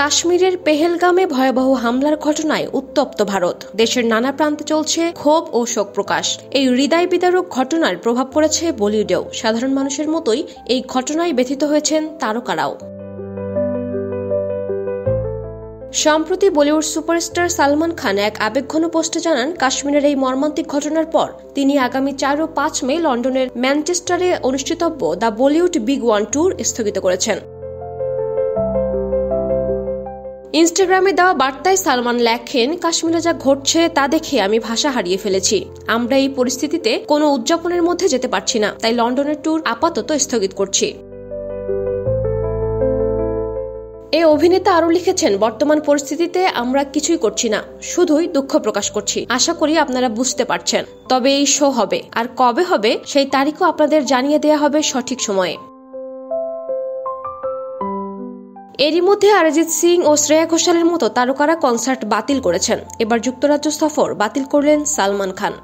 কাশ্মীরের পেহেলগামে ভয়াবহ হামলার ঘটনায় উত্তপ্ত ভারত। দেশের নানা প্রান্তে চলছে ক্ষোভ ও শোক প্রকাশ। এই হৃদয় বিদারক ঘটনার প্রভাব পড়েছে বলিউডেও। সাধারণ মানুষের মতোই এই ঘটনায় ব্যথিত হয়েছেন তারকারাও। সম্প্রতি বলিউড সুপারস্টার সালমান খান এক আবেগঘন পোস্টে জানান, কাশ্মীরের এই মর্মান্তিক ঘটনার পর তিনি আগামী 4 ও 5 মে লন্ডনের ম্যানচেস্টারে অনুষ্ঠিতব্য the Bollywood big one tour স্থগিত করেছেন। ইনস্টাগ্রামে দেওয়া বার্তায় সালমান লেখেন, কাশ্মীরে যা ঘটছে তা দেখে আমি ভাষা হারিয়ে ফেলেছি। আমরা এই পরিস্থিতিতে কোনো উদযাপনের মধ্যে যেতে পারছি না, তাই লন্ডনের ট্যুর আপাতত স্থগিত করছি। এই অভিনেতা আরও লিখেছেন, বর্তমান পরিস্থিতিতে আমরা কিছুই করছি না, শুধুই দুঃখ প্রকাশ করছি। আশা করি আপনারা বুঝতে পারছেন। তবে এই শো হবে, আর কবে হবে সেই তারিখও আপনাদের জানিয়ে দেয়া হবে সঠিক সময়ে। এরই মধ্যে অরিজিৎ সিং ও শ্রেয়া ঘোষালের মতো তারকারা কনসার্ট বাতিল করেছেন। এবার যুক্তরাজ্য সফর বাতিল করলেন সালমান খান।